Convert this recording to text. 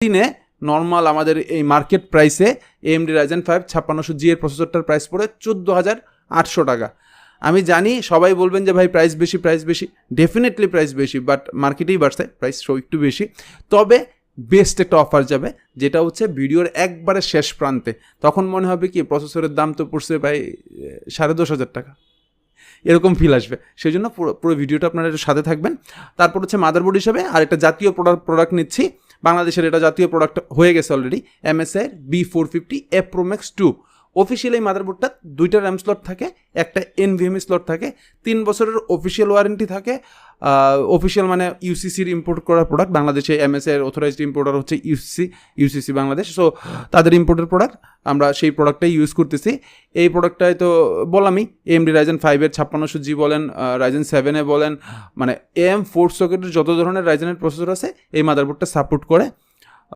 দিনে নর্মাল আমাদের এই মার্কেট প্রাইসে AMD Ryzen 5 5600G এর প্রসেসরটার প্রাইস পড়ে 14,800 টাকা। আমি জানি সবাই বলবেন যে ভাই প্রাইস বেশি, ডেফিনেটলি প্রাইস বেশি, বাট মার্কেটেই বাড়ছে, প্রাইস একটু বেশি। তবে বেস্ট একটা অফার যাবে, যেটা হচ্ছে ভিডিওর একবারে শেষ প্রান্তে। তখন মনে হবে কি প্রসেসরের দাম তো পড়ছে ভাই 10,500 টাকা, এরকম ফিল আসবে। সেই জন্য পুরো ভিডিওটা আপনারা একটু সাথে থাকবেন। তারপর হচ্ছে মাদারবোর্ড হিসেবে আর একটা জাতীয় প্রোডাক্ট নিচ্ছি, বাংলাদেশের এটা জাতীয় প্রোডাক্ট হয়ে গেছে already, MSI B450A Pro Max 2। Official এই মাদারবোর্ডটা 2টা র্যাম স্লট থাকে, একটা NVMe স্লট থাকে, 3 বছরের অফিসিয়াল ওয়ারেন্টি থাকে। অফিসিয়াল মানে ইউসিসির ইম্পোর্ট করা প্রোডাক্ট, বাংলাদেশে MSI এর অথরাইজড ইম্পোর্টার হচ্ছে ইউসিসি বাংলাদেশ। সো তাদের ইম্পোর্টের প্রোডাক্ট, আমরা সেই প্রোডাক্টটাই ইউজ করতেছি। এই প্রোডাক্টটাই তো বললামই, AMD Ryzen 5 5600G বলেন, Ryzen 7 বলেন, মানে AM4 সকেটের যত ধরনের রাইজেনের প্রসেসর আছে এই মাদারবোর্ডটা সাপোর্ট করে।